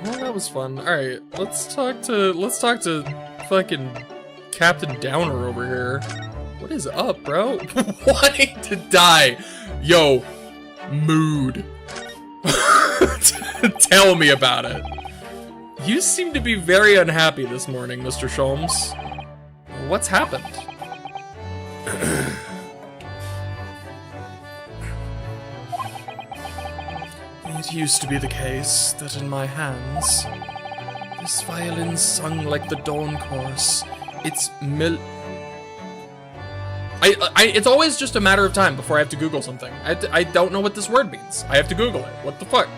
Well, that was fun. Alright, let's talk to fucking Captain Downer over here. What is up, bro? Wanting to die. Yo, mood. Tell me about it. You seem to be very unhappy this morning, Mr. Sholmes. What's happened? It used to be the case that in my hands, this violin sung like the dawn chorus. It's it's always just a matter of time before I have to Google something. I don't know what this word means. I have to Google it. What the fuck?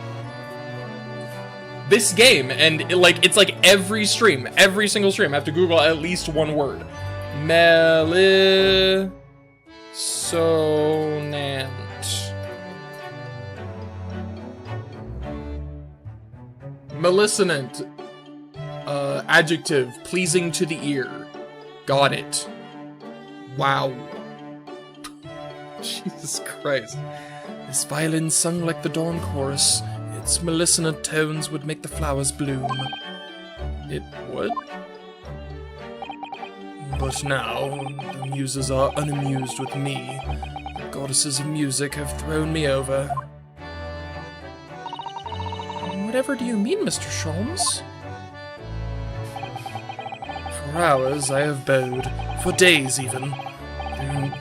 This game, and it's like every single stream, I have to Google at least one word. Melisonant. Melisonant. Adjective, pleasing to the ear. Got it. Wow. Jesus Christ. This violin sung like the dawn chorus. Its melisonant tones would make the flowers bloom. It would? But now, the muses are unamused with me. The goddesses of music have thrown me over. Whatever do you mean, Mr. Sholmes? For hours I have bowed, for days even.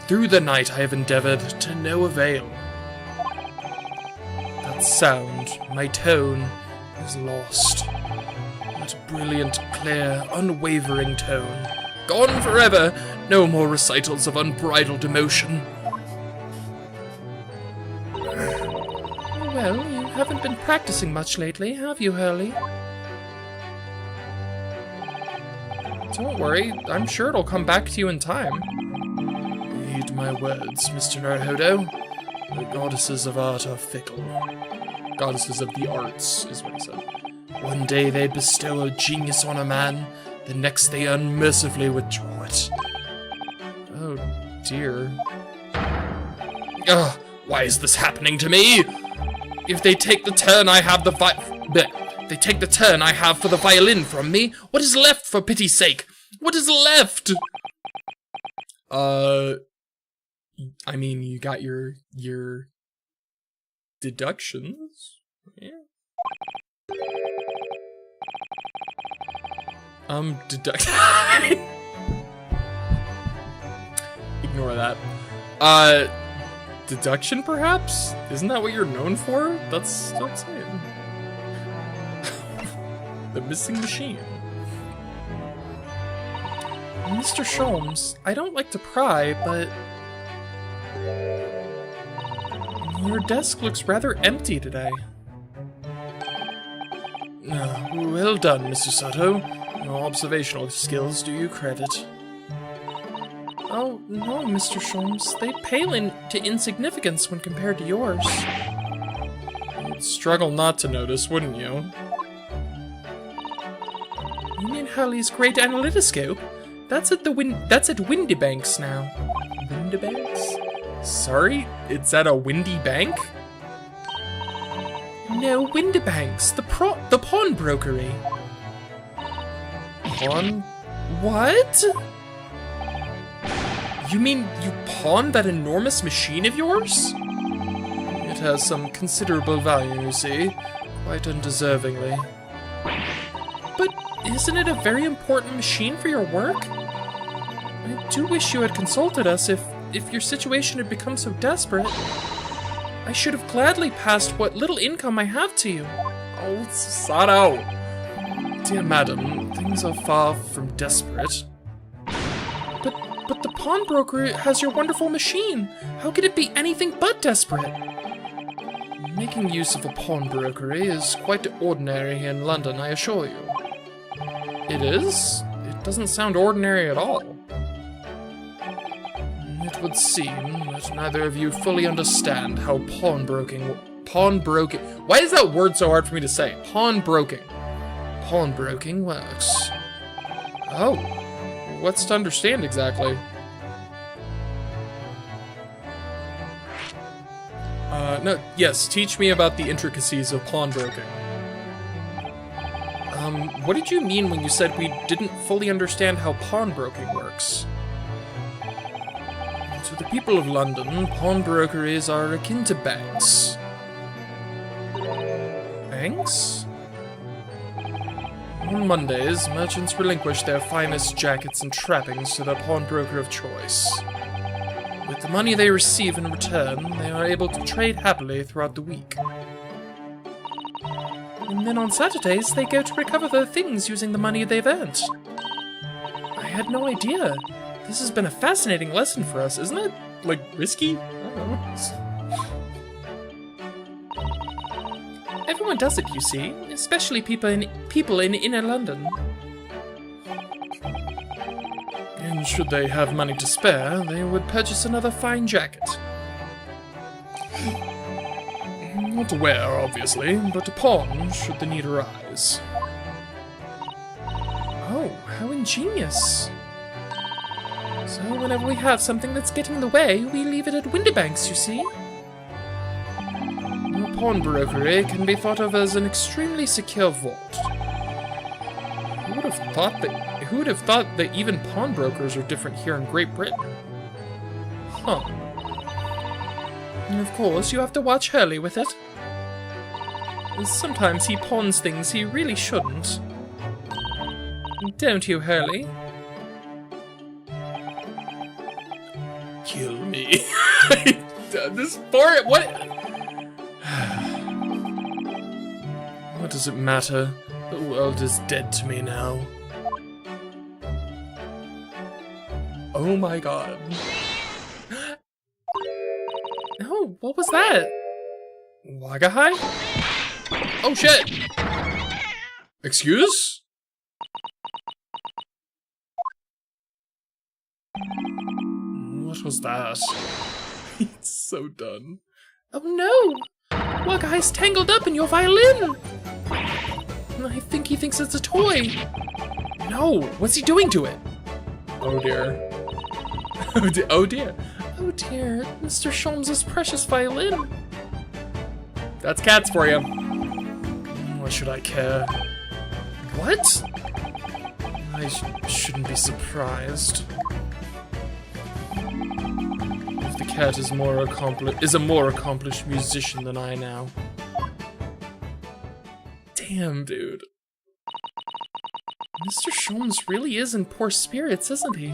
Through the night I have endeavored, to no avail. That sound, my tone, is lost. That brilliant, clear, unwavering tone. Gone forever! No more recitals of unbridled emotion. Well, you haven't been practicing much lately, have you, Hurley? Don't worry, I'm sure it'll come back to you in time. Heed my words, Mr. Naruhodo. The goddesses of art are fickle. Goddesses of the arts, is what he said. One day they bestow a genius on a man, the next they unmercifully withdraw it. Oh, dear. Ugh, why is this happening to me? If they take the turn I have they take the turn I have for the violin from me, what is left, for pity's sake? What is left? I mean, you got your deductions. Yeah. Deduct. Ignore that. Deduction, perhaps? Isn't that what you're known for? That's what I'm saying. The missing machine. Mr. Sholmes, I don't like to pry, but your desk looks rather empty today. Well done, Mr. Soto. Your observational skills do you credit. Oh, no, Mr. Sholmes. They pale to insignificance when compared to yours. You'd struggle not to notice, wouldn't you? You mean Hurley's great analytoscope? That's at Windybanks now. Windybanks? Sorry? It's at a windy bank? No, Windybanks. The pawnbrokery. Pawn? What? You mean you pawned that enormous machine of yours? It has some considerable value, you see. Quite undeservingly. But isn't it a very important machine for your work? I do wish you had consulted us if your situation had become so desperate. I should have gladly passed what little income I have to you. Oh, Sato! Dear madam, things are far from desperate. But the pawnbroker has your wonderful machine. How could it be anything but desperate? Making use of a pawnbrokery is quite ordinary in London, I assure you. It is? It doesn't sound ordinary at all. It would seem that neither of you fully understand how pawnbroking... Why is that word so hard for me to say? Pawnbroking works. Oh. What's to understand exactly? No, yes, teach me about the intricacies of pawnbroking. What did you mean when you said we didn't fully understand how pawnbroking works? To the people of London, pawnbrokeries are akin to banks. Banks? On Mondays, merchants relinquish their finest jackets and trappings to their pawnbroker of choice. With the money they receive in return, they are able to trade happily throughout the week. And then on Saturdays, they go to recover their things using the money they've earned. I had no idea. This has been a fascinating lesson for us, isn't it? Like, risky? I don't know. Everyone does it, you see, especially people in inner London. And should they have money to spare, they would purchase another fine jacket. Not to wear, obviously, but to pawn should the need arise. Oh, how ingenious. So whenever we have something that's getting in the way, we leave it at Windibank's, you see? A pawnbrokery can be thought of as an extremely secure vault. Who would have thought that even pawnbrokers are different here in Great Britain? Huh. And of course, you have to watch Hurley with it. Sometimes he pawns things he really shouldn't. Don't you, Hurley? Kill me. This part, what? What does it matter? The world is dead to me now. Oh my god. Oh, what was that? Wagahai? Oh shit! Excuse? What was that? He's so done. Oh no! Wagahai's tangled up in your violin! I think he thinks it's a toy. No, what's he doing to it? Oh dear. Oh dear. Oh dear. Oh dear, Mr. Sholmes' precious violin. That's cats for you. Why should I care? What? I shouldn't be surprised. If the cat is a more accomplished musician than I now. Damn, dude. Mr. Sholmes really is in poor spirits, isn't he?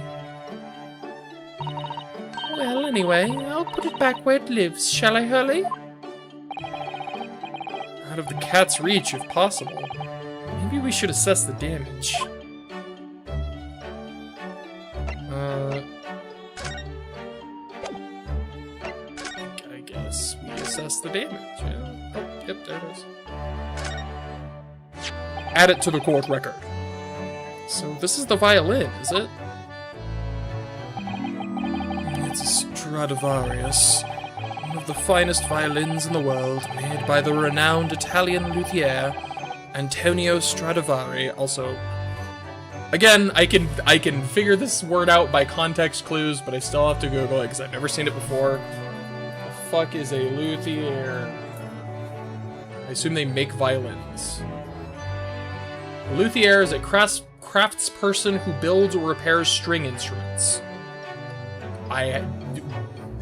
Well, anyway, I'll put it back where it lives, shall I, Hurley? Out of the cat's reach, if possible. Maybe we should assess the damage. I guess we assess the damage, yeah. Oh, yep, there it is. Add it to the court record. So this is the violin, is it? It's a Stradivarius, one of the finest violins in the world, made by the renowned Italian luthier Antonio Stradivari. Also, again, I can figure this word out by context clues, but I still have to Google it because I've never seen it before. The fuck is a luthier? I assume they make violins. A luthier is a craftsperson who builds or repairs string instruments. I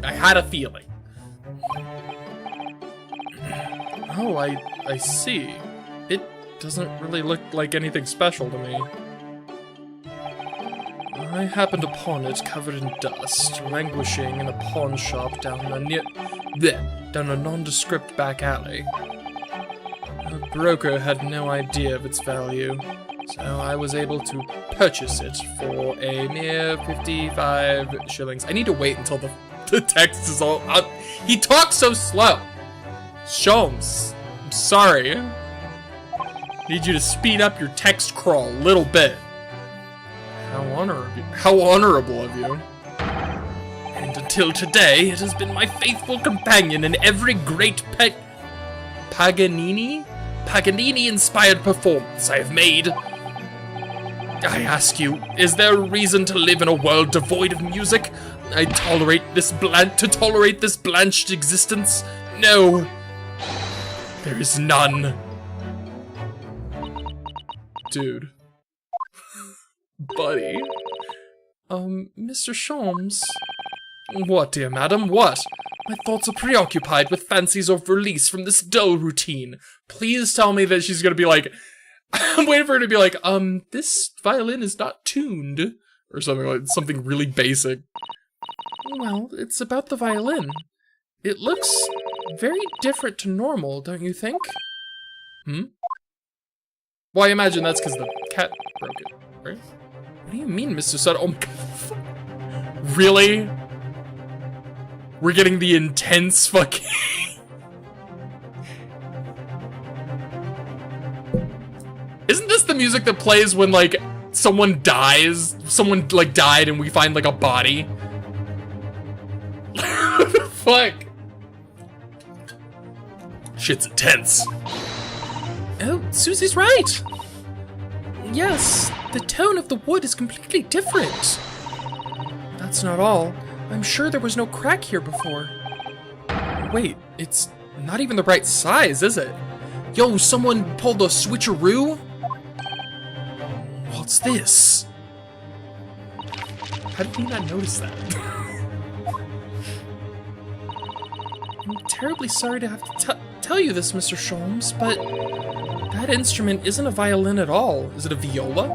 had a feeling. Oh, I see. It doesn't really look like anything special to me. I happened upon it covered in dust, languishing in a pawn shop down a nondescript back alley. The broker had no idea of its value, so I was able to purchase it for a mere 55 shillings. I need to wait until the text is all out. He talks so slow. Sholmes, I'm sorry. Need you to speed up your text crawl a little bit. How honorable of you. And until today, it has been my faithful companion in every great Paganini-inspired performance I have made. I ask you, is there a reason to live in a world devoid of music? To tolerate this blanched existence? No, there is none. dude. Buddy. Mr. Sholmes. What, dear madam, what? My thoughts are preoccupied with fancies of release from this dull routine. Please tell me that she's gonna be like, I'm waiting for her to be like, this violin is not tuned. Or something like, something really basic. Well, it's about the violin. It looks very different to normal, don't you think? Well, I imagine that's because the cat broke it, right? What do you mean, Mr. Sutter? Oh, really? We're getting the intense fucking... Isn't this the music that plays when, like, someone dies? Someone, like, died and we find, like, a body? What the fuck? Shit's intense. Oh, Susie's right. Yes, the tone of the wood is completely different. That's not all. I'm sure there was no crack here before. Wait, it's not even the right size, is it? Yo, someone pulled a switcheroo? What's this? How did he not notice that? I'm terribly sorry to have to tell you this, Mr. Sholmes, but that instrument isn't a violin at all. Is it a viola?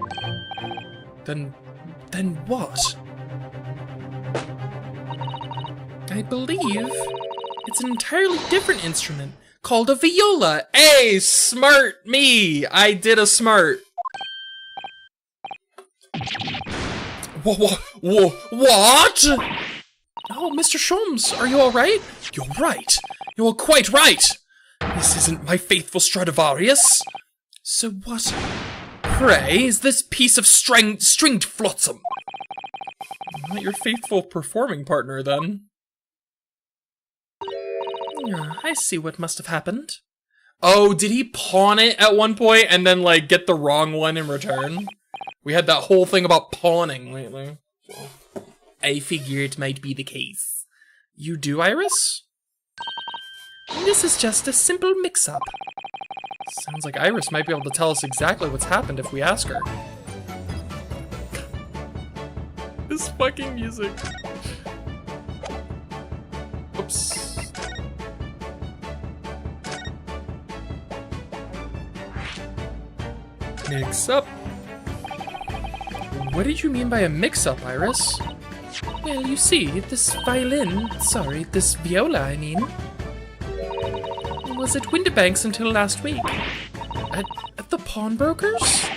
Then what? I believe it's an entirely different instrument called a viola. Hey, smart me! I did a smart. What? Oh, Mr. Sholmes, are you all right? You're right. You're quite right. This isn't my faithful Stradivarius. So what, pray, is this piece of stringed flotsam? Not your faithful performing partner, then. I see what must have happened. Oh, did he pawn it at one point and then, like, get the wrong one in return? We had that whole thing about pawning lately. I figure it might be the case. You do, Iris? This is just a simple mix-up. Sounds like Iris might be able to tell us exactly what's happened if we ask her. This fucking music. Oops. Mix-up? What did you mean by a mix-up, Iris? Well, you see, this this viola, I mean, was at Windibank's until last week. At the pawnbroker's?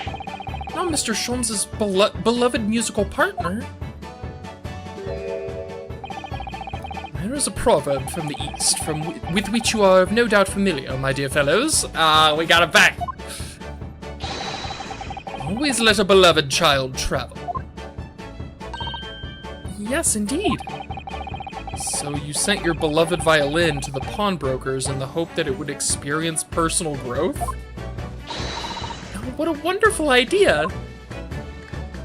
Not Mr. Sholmes' beloved musical partner. There is a proverb from the East, with which you are no doubt familiar, my dear fellows. We got it back. Always let a beloved child travel. Yes, indeed. So you sent your beloved violin to the pawnbrokers in the hope that it would experience personal growth? Oh, what a wonderful idea!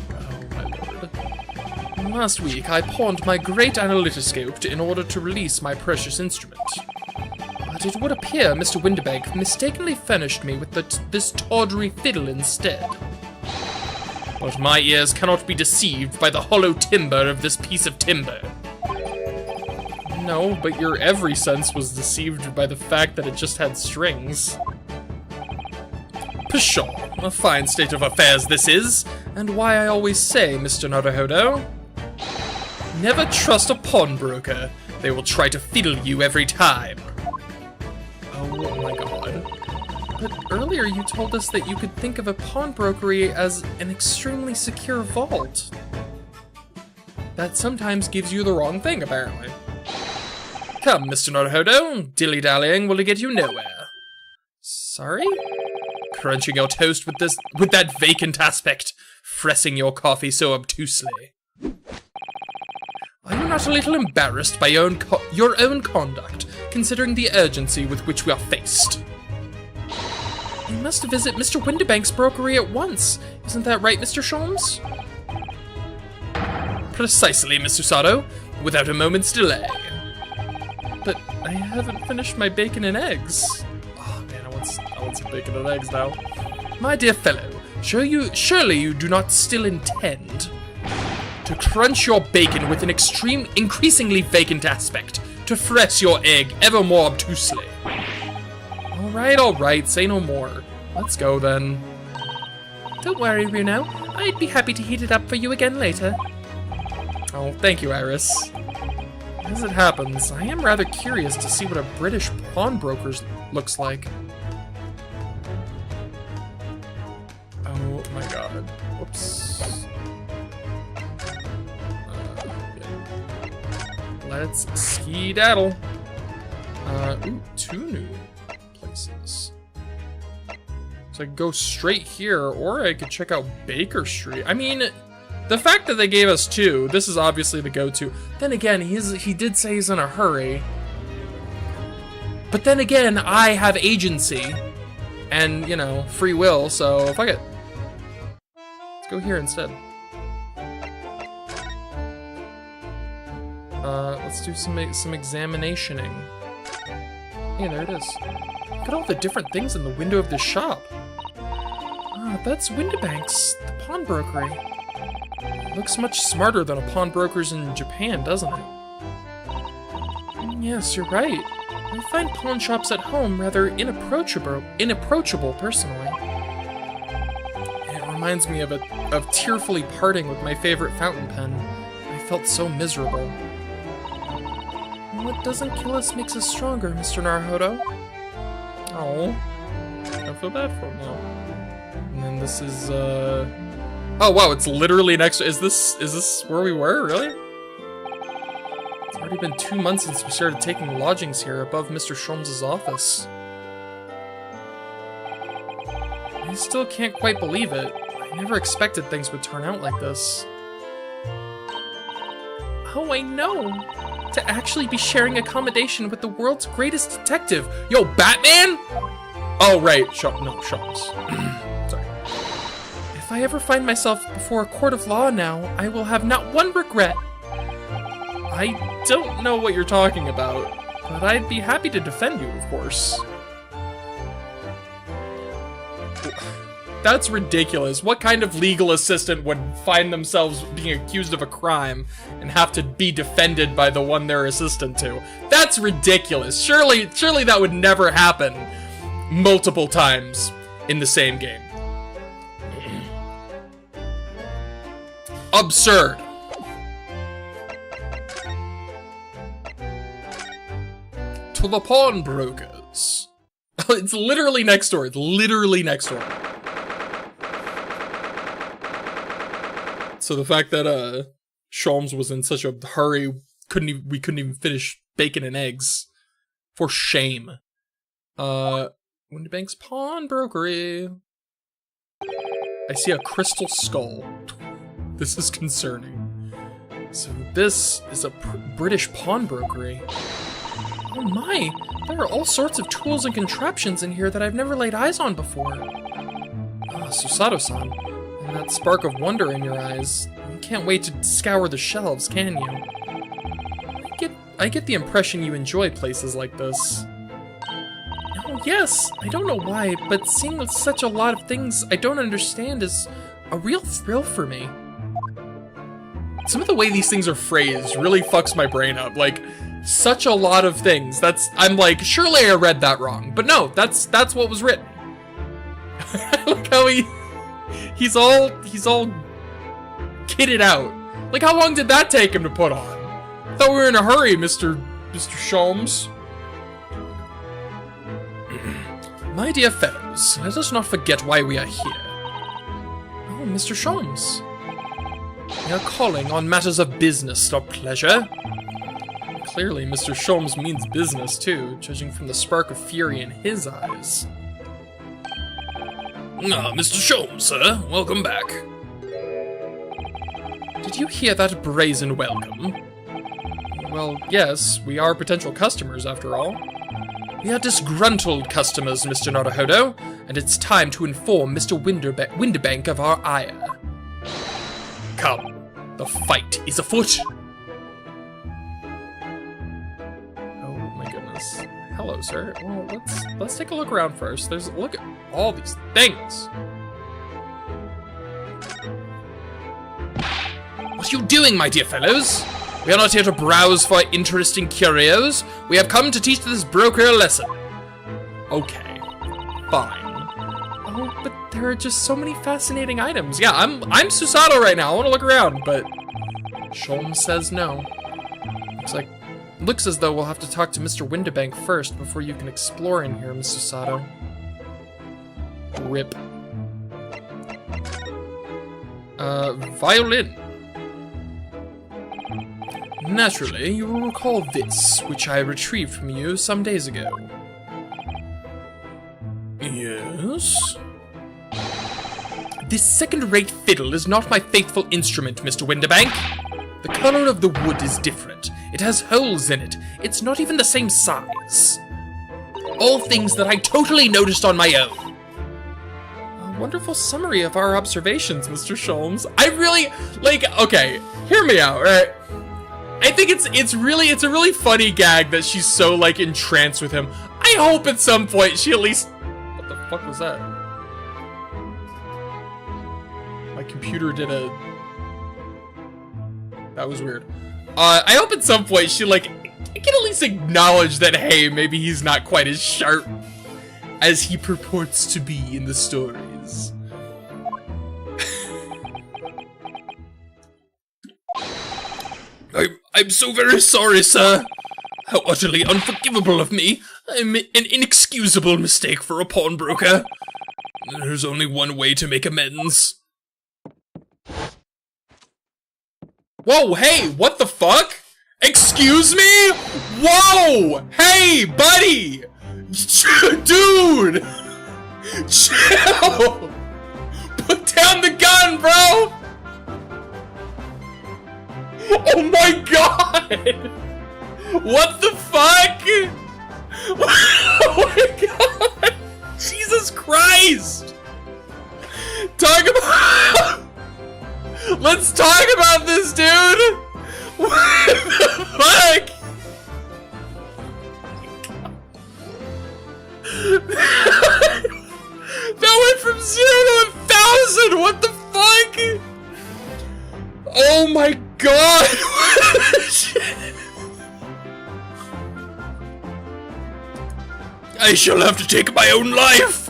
Oh my lord. Last week, I pawned my great analytoscope in order to release my precious instrument. But it would appear Mr. Windibank mistakenly furnished me with this tawdry fiddle instead. But my ears cannot be deceived by the hollow timbre of this piece of timber. No, but your every sense was deceived by the fact that it just had strings. Pshaw, a fine state of affairs this is, and why I always say, Mr. Naruhodo, never trust a pawnbroker. They will try to fiddle you every time. Oh my god. But earlier you told us that you could think of a pawnbrokery as an extremely secure vault. That sometimes gives you the wrong thing, apparently. Come, Mr. Naruhodo, dilly-dallying will get you nowhere. Sorry? Crunching your toast with that vacant aspect, fressing your coffee so obtusely. Are you not a little embarrassed by your own conduct, considering the urgency with which we are faced? You must visit Mr. Windibank's brokery at once. Isn't that right, Mr. Sholmes? Precisely, Mr. Sato, without a moment's delay. But I haven't finished my bacon and eggs. Oh man, I want some bacon and eggs now. My dear fellow, Surely you do not still intend to crunch your bacon with an increasingly vacant aspect, to fret your egg ever more obtusely. All right, say no more. Let's go then. Don't worry, Runo. I'd be happy to heat it up for you again later. Oh, thank you, Iris. As it happens, I am rather curious to see what a British pawnbroker looks like. Oh my god. Whoops. Let's ski-daddle. Ooh, 2 new places. So I could go straight here, or I could check out Baker Street. I mean, the fact that they gave us 2, this is obviously the go-to. Then again, he did say he's in a hurry. But then again, I have agency. And, you know, free will, so fuck it. Let's go here instead. Let's do some examinationing. Hey, there it is. Look at all the different things in the window of this shop. Ah, that's Windibank's, the pawnbrokery. It looks much smarter than a pawnbroker's in Japan, doesn't it? Yes, you're right. I find pawn shops at home rather inapproachable personally. It reminds me of tearfully parting with my favorite fountain pen. I felt so miserable. What doesn't kill us makes us stronger, Mr. Naruhodo. Oh, I feel bad for him now. And then this is, oh wow, it's literally next. Is this where we were, really? It's already been 2 months since we started taking lodgings here above Mr. Sholmes' office. I still can't quite believe it. I never expected things would turn out like this. Oh, I know! To actually be sharing accommodation with the world's greatest detective. Yo, Batman? Oh, right. Sholmes. Sorry. If I ever find myself before a court of law now, I will have not one regret. I don't know what you're talking about, but I'd be happy to defend you, of course. That's ridiculous. What kind of legal assistant would find themselves being accused of a crime and have to be defended by the one they're assistant to? That's ridiculous. Surely that would never happen multiple times in the same game. Absurd. To the pawnbrokers. It's literally next door. It's literally next door. So the fact that Sholmes was in such a hurry, we couldn't even finish bacon and eggs. For shame. Windibank's pawnbrokery. I see a crystal skull. This is concerning. So this is a British pawnbrokery. Oh my! There are all sorts of tools and contraptions in here that I've never laid eyes on before. Susato-san. And that spark of wonder in your eyes. You can't wait to scour the shelves, can you? I get the impression you enjoy places like this. Oh, yes, I don't know why, but seeing such a lot of things I don't understand is a real thrill for me. Some of the way these things are phrased really fucks my brain up. Like, such a lot of things. I'm like, surely I read that wrong. But no, that's what was written. Look how he's all kitted out. Like, how long did that take him to put on? I thought we were in a hurry, Mr. Sholmes. My dear fellows, let us not forget why we are here. Oh, Mr. Sholmes. We are calling on matters of business or pleasure. Clearly, Mr. Sholmes means business, too, judging from the spark of fury in his eyes. Ah, Mr. Sholmes, sir. Welcome back. Did you hear that brazen welcome? Well, yes, we are potential customers, after all. We are disgruntled customers, Mr. Naruhodo, and it's time to inform Mr. Windibank of our ire. Come, the fight is afoot. Oh my goodness. Hello, sir. Well, let's take a look around first. Look at all these things. you doing, my dear fellows? We are not here to browse for interesting curios. We have come to teach this broker a lesson. Okay, fine. Oh, but there are just so many fascinating items. Yeah, I'm Susato right now. I want to look around, but Sholmes says no. Looks as though we'll have to talk to Mr. Windibank first before you can explore in here, Miss Susato. Rip. Violin. Naturally, you will recall this, which I retrieved from you some days ago. Yes? This second-rate fiddle is not my faithful instrument, Mr. Windibank. The color of the wood is different. It has holes in it. It's not even the same size. All things that I totally noticed on my own. A wonderful summary of our observations, Mr. Sholmes. I really, okay, hear me out, right? I think it's a really funny gag that she's so, entranced with him. I hope at some point she at least... What the fuck was that? My computer did a... That was weird. I hope at some point she, can at least acknowledge that, hey, maybe he's not quite as sharp as he purports to be in the stories. I'm so very sorry, sir. How utterly unforgivable of me. I'm an inexcusable mistake for a pawnbroker. There's only one way to make amends. Whoa, hey, what the fuck? Excuse me? Whoa! Hey, buddy! Dude! Chill! Put down the gun, bro! Oh my god! What the fuck? Oh my god! Jesus Christ! Talk about... Let's talk about this, dude! What the fuck? That went from 0 to 1,000! What the fuck? Oh my god! I shall have to take my own life!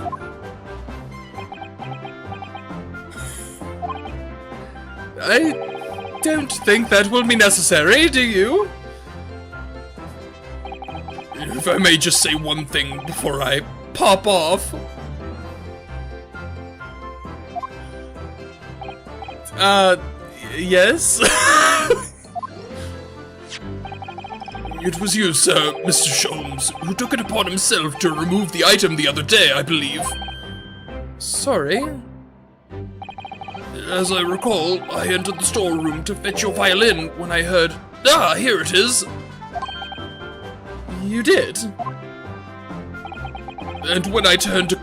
I don't think that will be necessary, do you? If I may just say one thing before I pop off. Yes? It was you, sir, Mr. Sholmes, who took it upon himself to remove the item the other day, I believe. Sorry? As I recall, I entered the storeroom to fetch your violin when I heard... Ah, here it is! You did? And when I turned to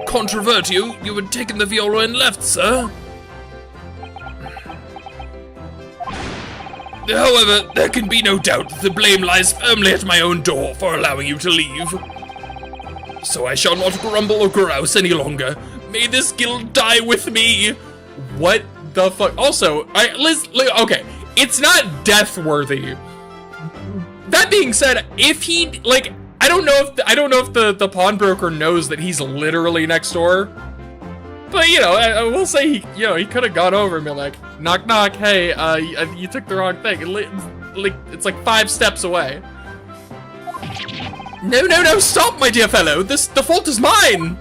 controvert you, you had taken the viola and left, sir. However, there can be no doubt that the blame lies firmly at my own door for allowing you to leave. So I shall not grumble or grouse any longer. May this guilt die with me! What the fuck? Also, okay, it's not death-worthy. That being said, if he, I don't know if the pawnbroker knows that he's literally next door. But, I will say he could have gone over and been like, knock knock, hey, you took the wrong thing. It's like 5 steps away. No, stop, my dear fellow. The fault is mine.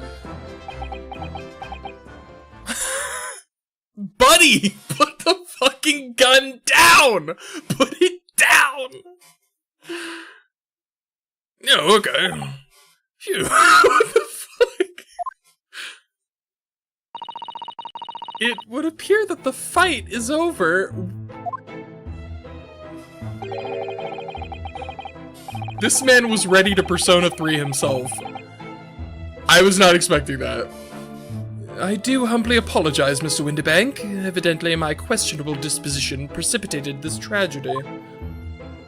Buddy, put the fucking gun down. Put it down. Oh, okay. Phew. What the fuck? It would appear that the fight is over. This man was ready to Persona 3 himself. I was not expecting that. I do humbly apologize, Mr. Windibank. Evidently, my questionable disposition precipitated this tragedy.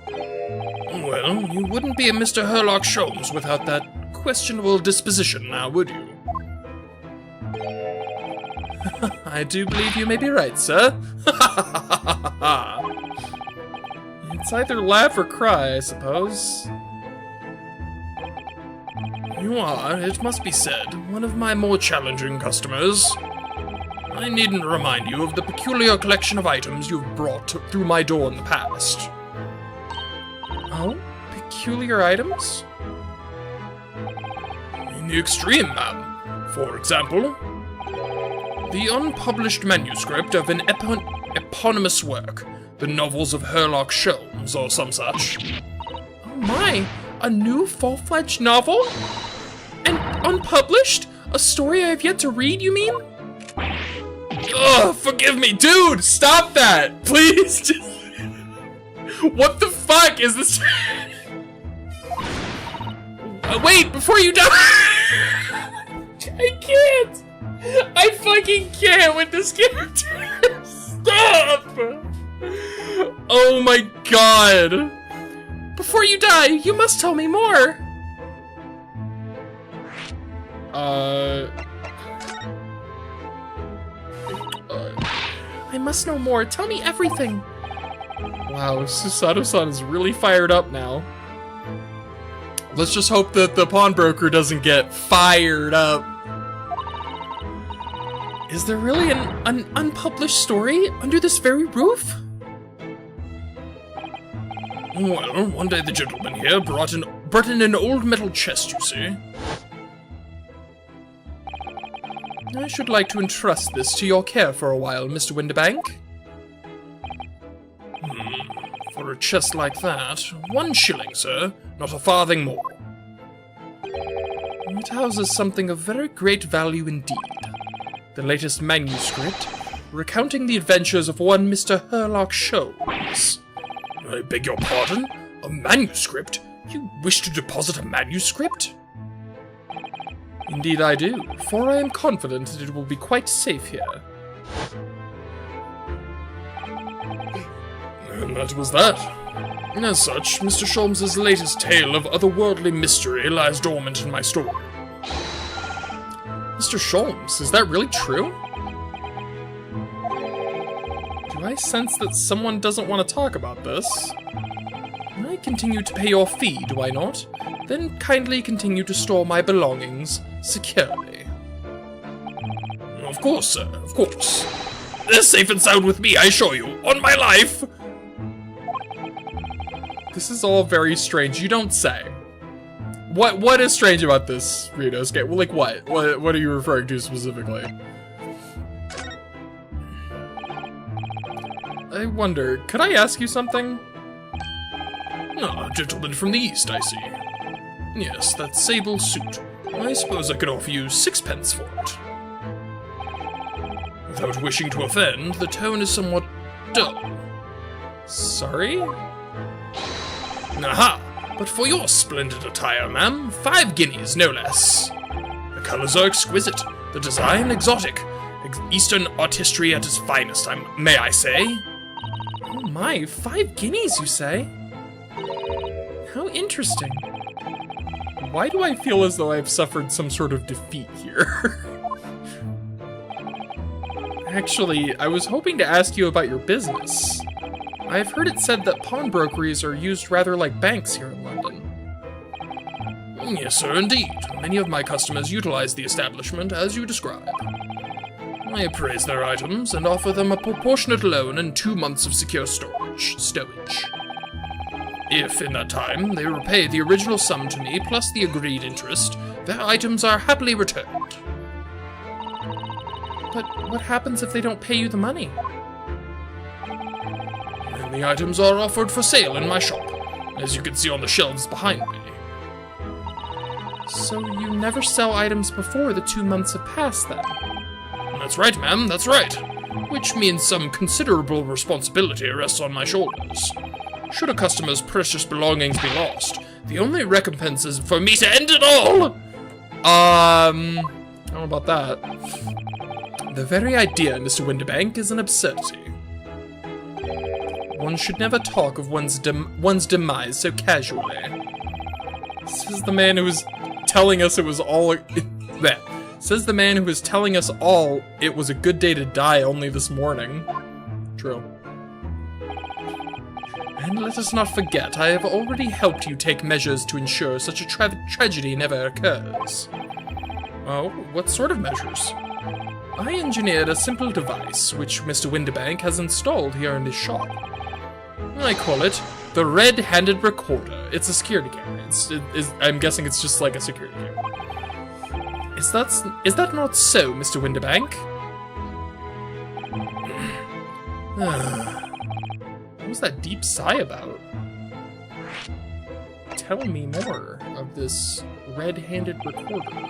Well, you wouldn't be a Mr. Herlock Sholmes without that questionable disposition, now would you? I do believe you may be right, sir. It's either laugh or cry, I suppose. You are, it must be said, one of my more challenging customers. I needn't remind you of the peculiar collection of items you've brought through my door in the past. Oh? Peculiar items? In the extreme, ma'am. For example, the unpublished manuscript of an eponymous work, the novels of Sherlock Sholmes, or some such. Oh my, a new full-fledged novel? And unpublished? A story I have yet to read, you mean? Ugh, forgive me, dude! Stop that! Please! What the fuck is this? Wait, before you die! I can't! I fucking can't with this character! Stop! Oh my god! Before you die, you must tell me more! I must know more. Tell me everything. Wow, Susato-san is really fired up now. Let's just hope that the pawnbroker doesn't get fired up. Is there really an unpublished story under this very roof? Well, one day the gentleman here brought in an old metal chest, you see. I should like to entrust this to your care for a while, Mr. Windibank. For a chest like that, 1 shilling, sir, not a farthing more. It houses something of very great value indeed. The latest manuscript, recounting the adventures of one Mr. Sherlock Sholmes. I beg your pardon? A manuscript? You wish to deposit a manuscript? Indeed I do, for I am confident that it will be quite safe here. And that was that. As such, Mr. Sholmes' latest tale of otherworldly mystery lies dormant in my store. Mr. Sholmes, is that really true? Do I sense that someone doesn't want to talk about this? I continue to pay your fee, do I not? Then kindly continue to store my belongings securely. Of course, sir, of course. They're safe and sound with me, I assure you, on my life! This is all very strange, you don't say. What is strange about this, Rito? Well, like what? What are you referring to specifically? I wonder, could I ask you something? Ah, a gentleman from the east, I see. Yes, that sable suit. I suppose I could offer you 6p for it. Without wishing to offend, the tone is somewhat dull. Sorry? Aha! But for your splendid attire, ma'am, 5 guineas, no less. The colors are exquisite, the design exotic. Eastern artistry at its finest, may I say? Oh my, 5 guineas, you say? How interesting. Why do I feel as though I've suffered some sort of defeat here? Actually, I was hoping to ask you about your business. I've heard it said that pawnbrokeries are used rather like banks here in London. Yes, sir, indeed. Many of my customers utilize the establishment as you describe. I appraise their items and offer them a proportionate loan and 2 months of secure stowage. If, in that time, they repay the original sum to me plus the agreed interest, their items are happily returned. But what happens if they don't pay you the money? Then the items are offered for sale in my shop, as you can see on the shelves behind me. So you never sell items before the 2 months have passed, then? That's right, ma'am, that's right. Which means some considerable responsibility rests on my shoulders. Should a customer's precious belongings be lost, the only recompense is for me to end it all! I don't know about that. The very idea, Mr. Windibank, is an absurdity. One should never talk of one's demise so casually. This is the man who was telling us it was all... Says the man who was telling us all it was a good day to die only this morning. True. And let us not forget, I have already helped you take measures to ensure such a tragedy never occurs. Oh, what sort of measures? I engineered a simple device, which Mr. Windibank has installed here in his shop. I call it the Red-Handed Recorder. It's a security camera. I'm guessing it's just like a security camera. Is that not so, Mr. Windibank? What was that deep sigh about? Tell me more of this red-handed recorder.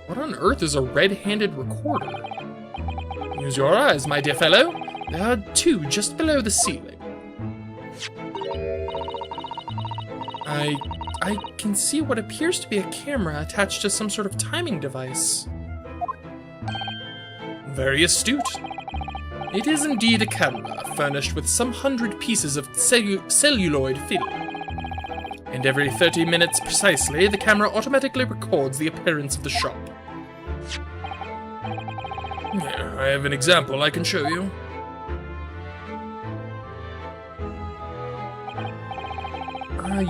What on earth is a red-handed recorder? Use your eyes, my dear fellow. There are two just below the ceiling. I can see what appears to be a camera attached to some sort of timing device. Very astute. It is indeed a camera, furnished with some 100 pieces of celluloid film. And every 30 minutes precisely, the camera automatically records the appearance of the shop. Here, I have an example I can show you.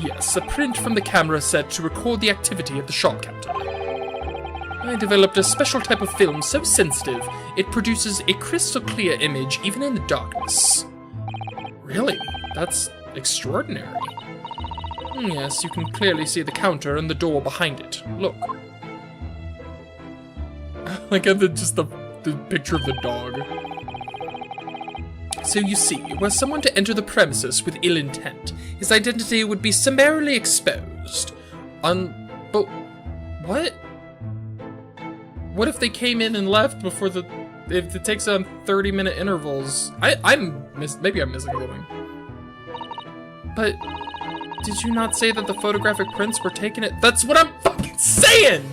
Yes, a print from the camera set to record the activity of the shop captain. I developed a special type of film so sensitive, it produces a crystal clear image even in the darkness. Really? That's extraordinary. Yes, you can clearly see the counter and the door behind it. Look. Like just the picture of the dog. So you see, were someone to enter the premises with ill intent, his identity would be summarily exposed. But what? What if they came in and left before if it takes on 30-minute intervals? Maybe I'm missing something. But did you not say that the photographic prints were taken at? That's what I'm fucking saying!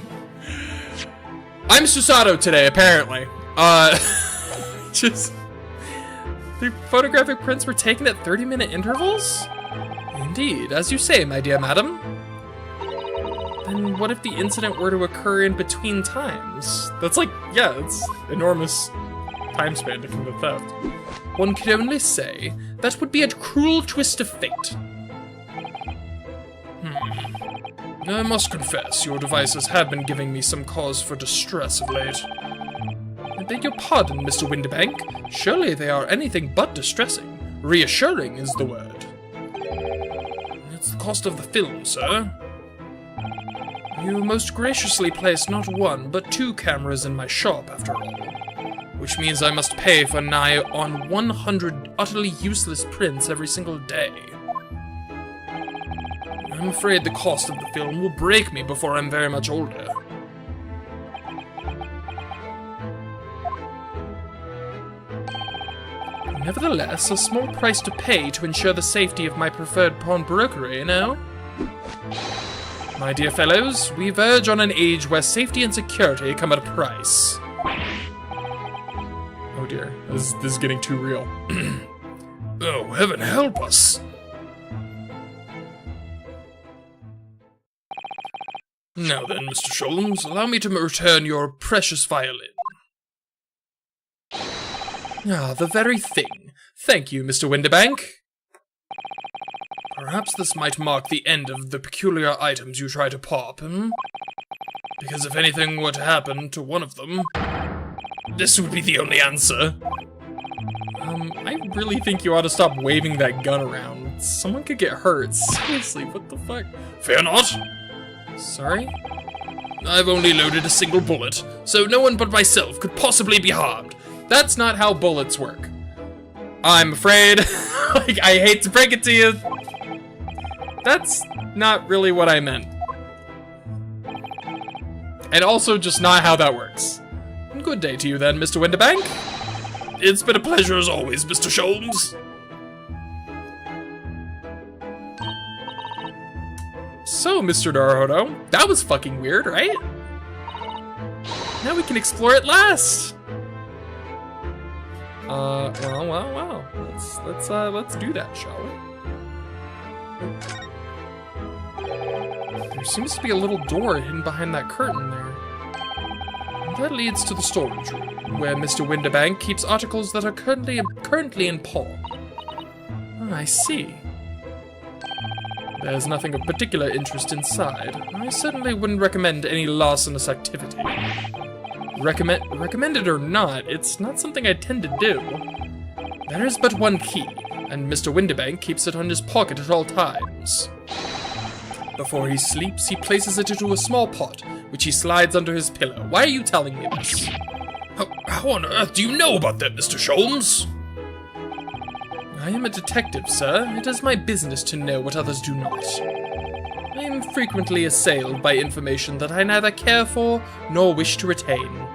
I'm Susato today, apparently. The photographic prints were taken at 30-minute intervals? Indeed, as you say, my dear madam. Then what if the incident were to occur in between times? That's it's enormous time span to commit theft. One could only say that would be a cruel twist of fate. I must confess, your devices have been giving me some cause for distress of late. I beg your pardon, Mr. Windibank. Surely they are anything but distressing. Reassuring is the word. It's the cost of the film, sir. You most graciously place not one, but 2 cameras in my shop, after all. Which means I must pay for nigh on 100 utterly useless prints every single day. I'm afraid the cost of the film will break me before I'm very much older. Nevertheless, a small price to pay to ensure the safety of my preferred pawnbrokery, no? My dear fellows, we verge on an age where safety and security come at a price. Oh dear, this is getting too real. Oh, heaven help us! Now then, Mr. Sholmes, allow me to return your precious violin. Ah, the very thing. Thank you, Mr. Windibank. Perhaps this might mark the end of the peculiar items you try to pop, Because if anything were to happen to one of them, this would be the only answer. I really think you ought to stop waving that gun around. Someone could get hurt. Seriously, what the fuck? Fear not. Sorry? I've only loaded a single bullet, so no one but myself could possibly be harmed. That's not how bullets work. I'm afraid, I hate to break it to you, that's not really what I meant. And also just not how that works. Good day to you then, Mr. Windibank. It's been a pleasure as always, Mr. Sholmes. So, Mr. Naruto, that was fucking weird, right? Now we can explore it last. Well. Let's do that, shall we? There seems to be a little door hidden behind that curtain there. That leads to the storage room, where Mr. Windibank keeps articles that are currently in pawn. Oh, I see. There's nothing of particular interest inside. I certainly wouldn't recommend any larcenous activity. Recommended or not, it's not something I tend to do. There is but one key, and Mr. Windibank keeps it on his pocket at all times. Before he sleeps, he places it into a small pot, which he slides under his pillow. Why are you telling me this? How on earth do you know about that, Mr. Sholmes? I am a detective, sir. It is my business to know what others do not. I am frequently assailed by information that I neither care for nor wish to retain.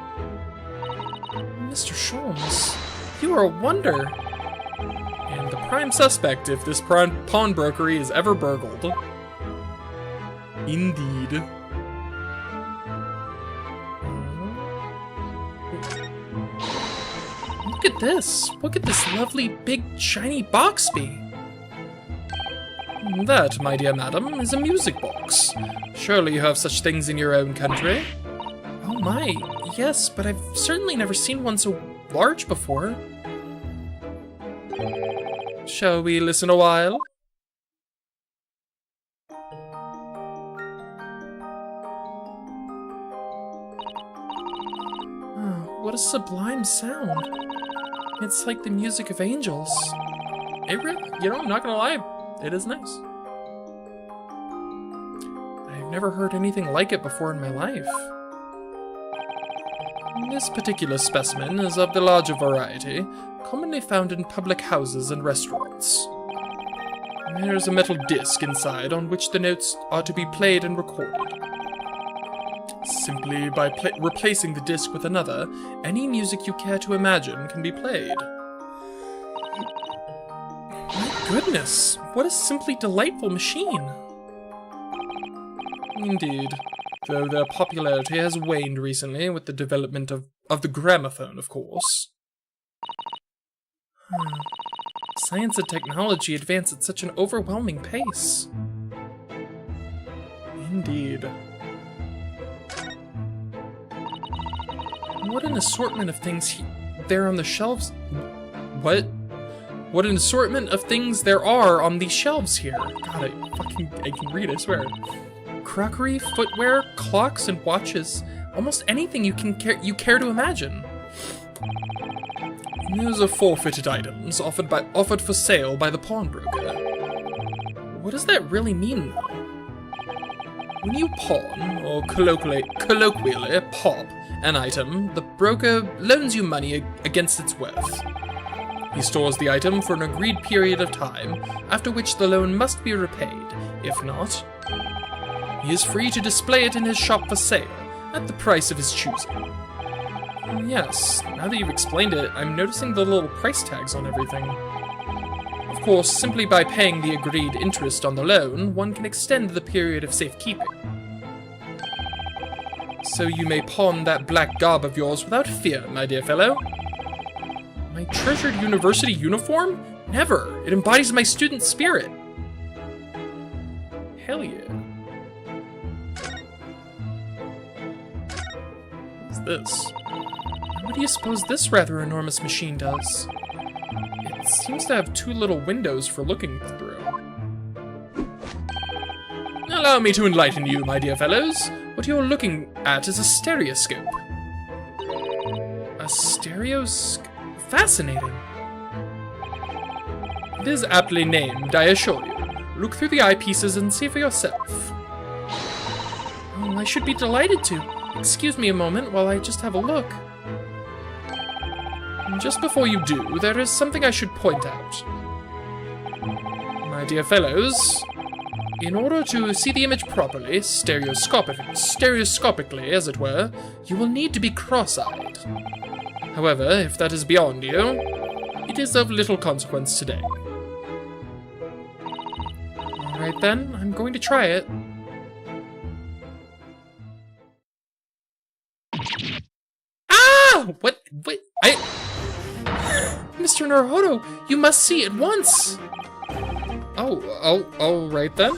Mr. Sholmes, you are a wonder. And the prime suspect if this pawnbrokery is ever burgled. Indeed. Look at this. Look at this lovely, big, shiny box be. That, my dear madam, is a music box. Surely you have such things in your own country? Oh my, yes, but I've certainly never seen one so large before. Shall we listen a while? Oh, what a sublime sound. It's like the music of angels. It really, I'm not gonna lie, it is nice. I've never heard anything like it before in my life. This particular specimen is of the larger variety, commonly found in public houses and restaurants. There is a metal disc inside on which the notes are to be played and recorded. Simply by replacing the disc with another, any music you care to imagine can be played. My goodness, what a simply delightful machine! Indeed, though their popularity has waned recently with the development of the gramophone, of course. Science and technology advance at such an overwhelming pace. Indeed. What an assortment of things there on the shelves. What? What an assortment of things there are on these shelves here. God, I can read, I swear. Crockery, footwear, clocks, and watches. Almost anything you care to imagine. Those are forfeited items offered for sale by the pawnbroker. What does that really mean, though? When you pawn, or colloquially pop, an item, the broker loans you money against its worth. He stores the item for an agreed period of time, after which the loan must be repaid. If not, he is free to display it in his shop for sale, at the price of his choosing. Yes, now that you've explained it, I'm noticing the little price tags on everything. Of course, simply by paying the agreed interest on the loan, one can extend the period of safekeeping. So you may pawn that black garb of yours without fear, my dear fellow. My treasured university uniform? Never! It embodies my student spirit. Hell yeah. What's this? What do you suppose this rather enormous machine does? It seems to have two little windows for looking through. Allow me to enlighten you, my dear fellows. What you're looking at is a stereoscope. A stereoscope? Fascinating. It is aptly named, I assure you. Look through the eyepieces and see for yourself. Oh, I should be delighted to. Excuse me a moment while I just have a look. Just before you do, there is something I should point out. My dear fellows, in order to see the image properly, stereoscopically as it were, you will need to be cross-eyed. However, if that is beyond you, it is of little consequence today. Alright then, I'm going to try it. Ah! What? Mr. Naruto, you must see at once! Oh, right then.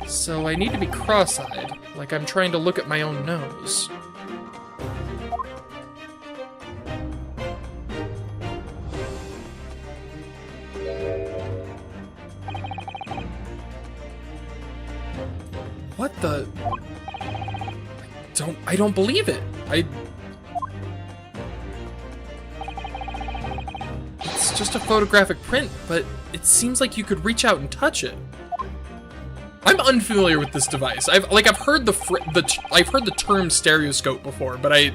So I need to be cross-eyed, like I'm trying to look at my own nose. the... I don't believe it. It's just a photographic print, but it seems like you could reach out and touch it. I'm unfamiliar with this device. I've heard the term stereoscope before, but I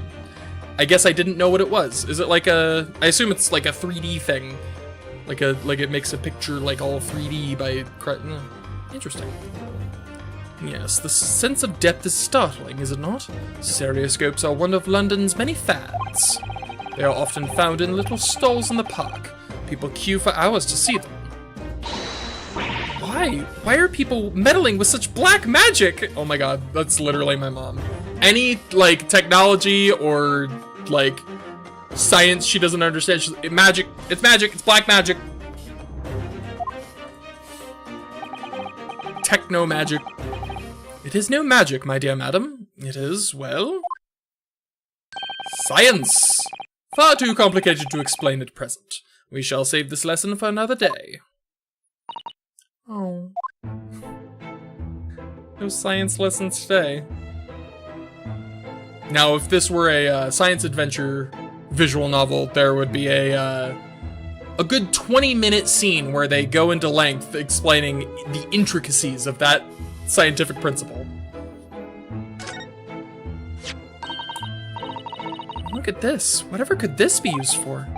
guess I didn't know what it was. Is it like I assume it's like a 3D thing. Like it makes a picture like all 3D by... Interesting. Yes, the sense of depth is startling, is it not? Stereoscopes are one of London's many fads. They are often found in little stalls in the park. People queue for hours to see them. Why? Why are people meddling with such black magic? Oh my god, that's literally my mom. Any, like, technology or, like, science she doesn't understand, it's magic, it's black magic. Techno magic. It is no magic, my dear madam. It is, well... science! Far too complicated to explain at present. We shall save this lesson for another day. Oh. No science lessons today. Now, if this were a science adventure visual novel, there would be a good 20-minute scene where they go into length explaining the intricacies of that scientific principle. Look at this. Whatever could this be used for?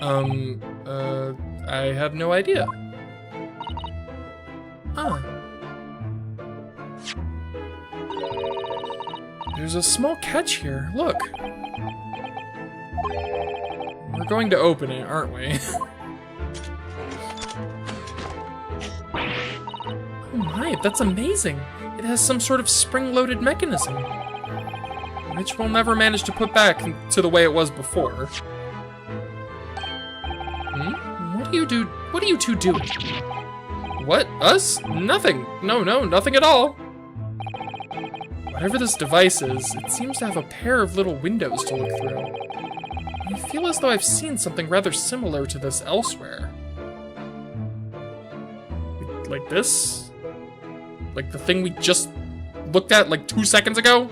I have no idea. Ah. There's a small catch here. Look. We're going to open it, aren't we? Oh my, that's amazing. It has some sort of spring-loaded mechanism, which we'll never manage to put back to the way it was before. What are you two doing? What? Us? Nothing. No, nothing at all. Whatever this device is, it seems to have a pair of little windows to look through. I feel as though I've seen something rather similar to this elsewhere. Like this? Like the thing we just looked at like 2 seconds ago?